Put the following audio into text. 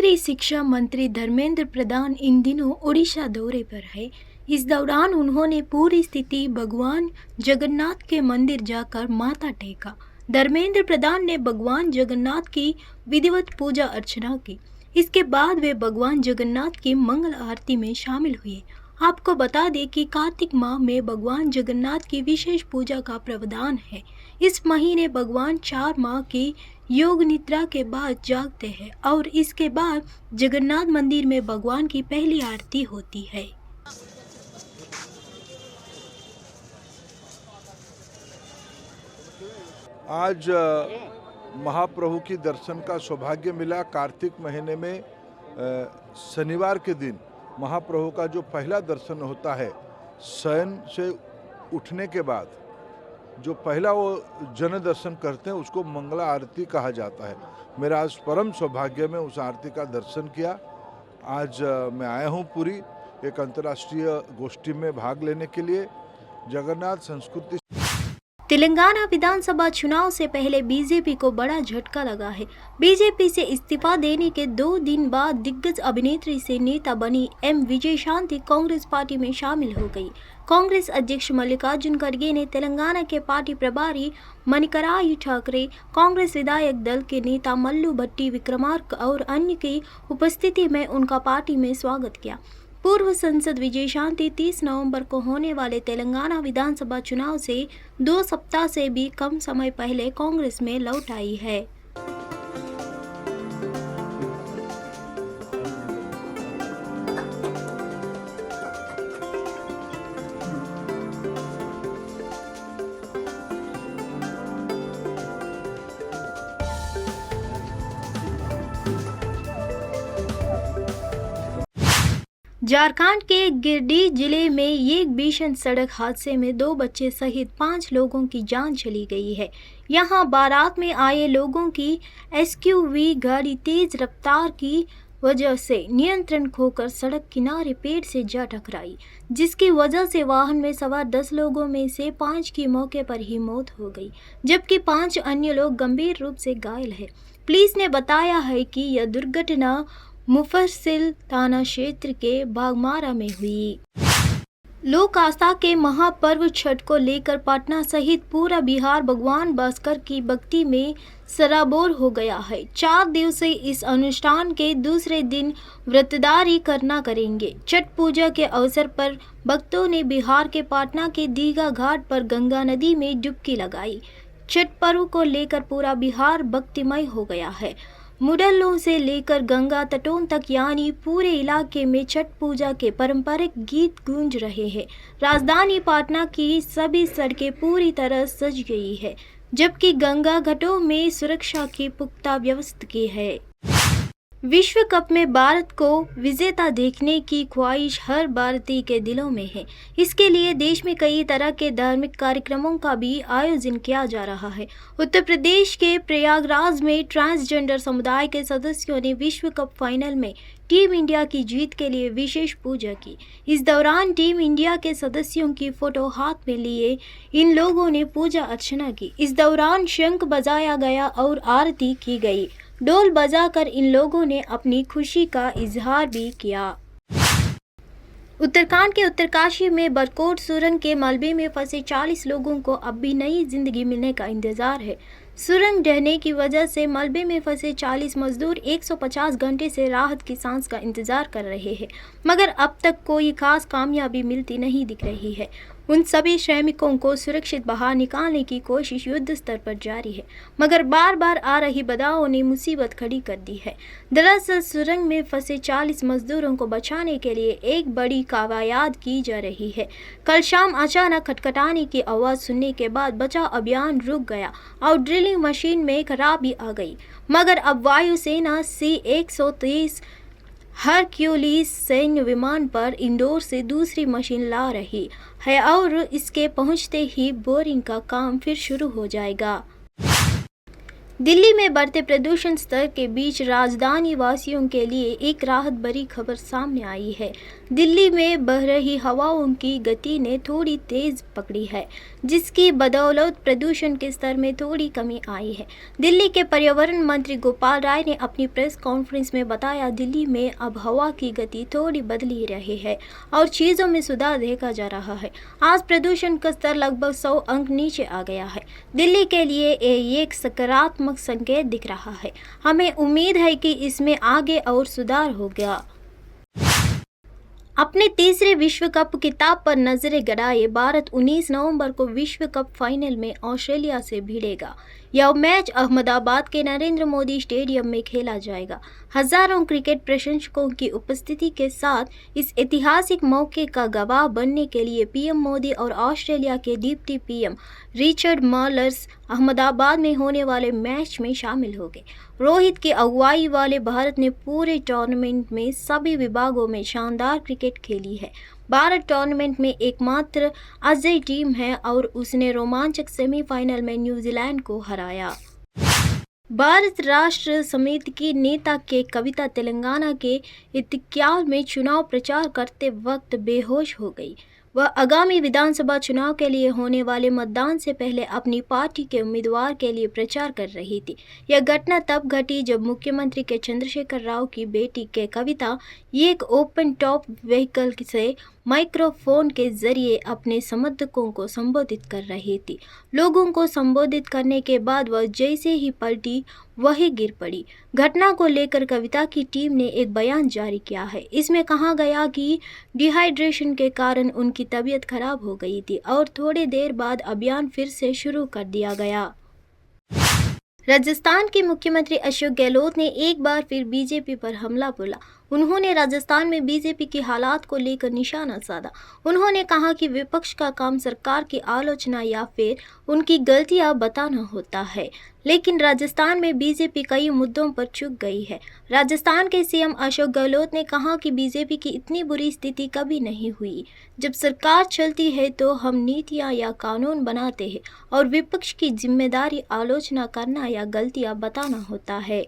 केंद्रीय शिक्षा मंत्री धर्मेंद्र प्रधान इन दिनों ओडिशा दौरे पर है। इस दौरान उन्होंने पूरी स्थिति भगवान जगन्नाथ के मंदिर जाकर माथा टेका। धर्मेंद्र प्रधान ने भगवान जगन्नाथ की विधिवत पूजा अर्चना की। इसके बाद वे भगवान जगन्नाथ की मंगल आरती में शामिल हुए। आपको बता दें कि कार्तिक माह में भगवान जगन्नाथ की विशेष पूजा का प्रावधान है। इस महीने भगवान 4 माह की योग निद्रा के बाद जागते हैं और इसके बाद जगन्नाथ मंदिर में भगवान की पहली आरती होती है। आज महाप्रभु की दर्शन का सौभाग्य मिला। कार्तिक महीने में शनिवार के दिन महाप्रभु का जो पहला दर्शन होता है, शयन से उठने के बाद जो पहला वो जन दर्शन करते हैं उसको मंगला आरती कहा जाता है। मेरा आज परम सौभाग्य में उस आरती का दर्शन किया। आज मैं आया हूँ पुरी एक अंतर्राष्ट्रीय गोष्ठी में भाग लेने के लिए। जगन्नाथ संस्कृति। तेलंगाना विधानसभा चुनाव से पहले बीजेपी को बड़ा झटका लगा है। बीजेपी से इस्तीफा देने के 2 दिन बाद दिग्गज अभिनेत्री से नेता बनी एम विजयशांति कांग्रेस पार्टी में शामिल हो गई। कांग्रेस अध्यक्ष मल्लिकार्जुन खड़गे ने तेलंगाना के पार्टी प्रभारी मणिकरायु ठाकरे, कांग्रेस विधायक दल के नेता मल्लू भट्टी विक्रमार्क और अन्य की उपस्थिति में उनका पार्टी में स्वागत किया। पूर्व सांसद विजयशांति 30 नवंबर को होने वाले तेलंगाना विधानसभा चुनाव से 2 सप्ताह से भी कम समय पहले कांग्रेस में लौट आई है। झारखंड के गिरिडीह जिले में एक भीषण सड़क हादसे में 2 बच्चे सहित 5 लोगों की जान चली गई है। यहां बारात में आए लोगों की एसयूवी गाड़ी तेज रफ्तार की वजह से नियंत्रण खोकर सड़क किनारे पेड़ से जा टकराई, जिसकी वजह से वाहन में सवार 10 लोगों में से 5 की मौके पर ही मौत हो गई, जबकि 5 अन्य लोग गंभीर रूप से घायल हैं। पुलिस ने बताया है कि यह दुर्घटना मुफस्सिल थाना क्षेत्र के बागमारा में हुई। लोक आस्था के महापर्व छठ को लेकर पटना सहित पूरा बिहार भगवान भास्कर की भक्ति में सराबोर हो गया है। 4 दिवसीय इस अनुष्ठान के दूसरे दिन व्रतधारी करना करेंगे। छठ पूजा के अवसर पर भक्तों ने बिहार के पटना के दीघा घाट पर गंगा नदी में डुबकी लगाई। छठ पर्व को लेकर पूरा बिहार भक्तिमय हो गया है। मुडल्लों से लेकर गंगा तटों तक यानी पूरे इलाके में छठ पूजा के पारंपरिक गीत गूंज रहे हैं। राजधानी पटना की सभी सड़कें पूरी तरह सज गई है, जबकि गंगा घाटों में सुरक्षा की पुख्ता व्यवस्था की है। विश्व कप में भारत को विजेता देखने की ख्वाहिश हर भारतीय के दिलों में है। इसके लिए देश में कई तरह के धार्मिक कार्यक्रमों का भी आयोजन किया जा रहा है। उत्तर प्रदेश के प्रयागराज में ट्रांसजेंडर समुदाय के सदस्यों ने विश्व कप फाइनल में टीम इंडिया की जीत के लिए विशेष पूजा की। इस दौरान टीम इंडिया के सदस्यों की फोटो हाथ में लिए इन लोगों ने पूजा अर्चना की। इस दौरान शंख बजाया गया और आरती की गई। ढोल बजाकर इन लोगों ने अपनी खुशी का इजहार भी किया। उत्तराखंड के उत्तरकाशी में बरकोट सुरंग के मलबे में फंसे 40 लोगों को अब भी नई जिंदगी मिलने का इंतजार है। सुरंग ढहने की वजह से मलबे में फंसे 40 मजदूर 150 घंटे से राहत की सांस का इंतजार कर रहे हैं, मगर अब तक कोई खास कामयाबी मिलती नहीं दिख रही है। उन सभी श्रमिकों को सुरक्षित बाहर निकालने की कोशिश युद्ध स्तर पर जारी है, मगर बार बार आ रही बाधाओं ने मुसीबत खड़ी कर दी है। दरअसल सुरंग में फंसे 40 मजदूरों को बचाने के लिए एक बड़ी कवायद की जा रही है। कल शाम अचानक खटखटाने की आवाज़ सुनने के बाद बचाव अभियान रुक गया और ड्रिलिंग मशीन में खराबी आ गई, मगर अब वायुसेना C-130 हरक्यूलिस सैन्य विमान पर इंदौर से दूसरी मशीन ला रही है और इसके पहुंचते ही बोरिंग का काम फिर शुरू हो जाएगा। दिल्ली में बढ़ते प्रदूषण स्तर के बीच राजधानी वासियों के लिए एक राहत भरी खबर सामने आई है। दिल्ली में बह रही हवाओं की गति ने थोड़ी तेज पकड़ी है, जिसकी बदौलत प्रदूषण के स्तर में थोड़ी कमी आई है। दिल्ली के पर्यावरण मंत्री गोपाल राय ने अपनी प्रेस कॉन्फ्रेंस में बताया, दिल्ली में अब हवा की गति थोड़ी बदली रही है और चीज़ों में सुधार देखा जा रहा है। आज प्रदूषण का स्तर लगभग 100 अंक नीचे आ गया है। दिल्ली के लिए ये एक सकारात्मक संकेत दिख रहा है। हमें उम्मीद है कि इसमें आगे और सुधार होगा। अपने तीसरे विश्व कप खिताब पर नजरें गड़ाए भारत 19 नवंबर को विश्व कप फाइनल में ऑस्ट्रेलिया से भिड़ेगा। यह मैच अहमदाबाद के नरेंद्र मोदी स्टेडियम में खेला जाएगा। हजारों क्रिकेट प्रशंसकों की उपस्थिति के साथ इस ऐतिहासिक मौके का गवाह बनने के लिए पीएम मोदी और ऑस्ट्रेलिया के डिप्टी पीएम रिचर्ड मार्लस अहमदाबाद में होने वाले मैच में शामिल हो गए। रोहित की अगुवाई वाले भारत ने पूरे टूर्नामेंट में सभी विभागों में शानदार क्रिकेट खेली है। भारत टूर्नामेंट में एकमात्र अजय टीम है और उसने रोमांचक सेमीफाइनल में न्यूजीलैंड को हराया। भारत राष्ट्र समिति की नेता के कविता तेलंगाना के इत्तिक्याल में चुनाव प्रचार करते वक्त बेहोश हो गई। वह आगामी विधानसभा चुनाव के लिए होने वाले मतदान से पहले अपनी पार्टी के उम्मीदवार के लिए प्रचार कर रही थी। यह घटना तब घटी जब मुख्यमंत्री के चंद्रशेखर राव की बेटी के कविता एक ओपन टॉप व्हीकल से माइक्रोफोन के जरिए अपने समर्थकों को संबोधित कर रही थी। लोगों को संबोधित करने के बाद वह जैसे ही पलटी वही गिर पड़ी। घटना को लेकर कविता की टीम ने एक बयान जारी किया है। इसमें कहा गया कि डिहाइड्रेशन के कारण उनकी तबीयत खराब हो गई थी और थोड़ी देर बाद अभियान फिर से शुरू कर दिया गया। राजस्थान के मुख्यमंत्री अशोक गहलोत ने एक बार फिर बीजेपी पर हमला बोला। उन्होंने राजस्थान में बीजेपी की हालात को लेकर निशाना साधा। उन्होंने कहा कि विपक्ष का काम सरकार की आलोचना या फिर उनकी गलतियां बताना होता है, लेकिन राजस्थान में बीजेपी कई मुद्दों पर चूक गई है। राजस्थान के सीएम अशोक गहलोत ने कहा कि बीजेपी की इतनी बुरी स्थिति कभी नहीं हुई। जब सरकार चलती है तो हम नीतियां या कानून बनाते हैं और विपक्ष की जिम्मेदारी आलोचना करना या गलतियां बताना होता है।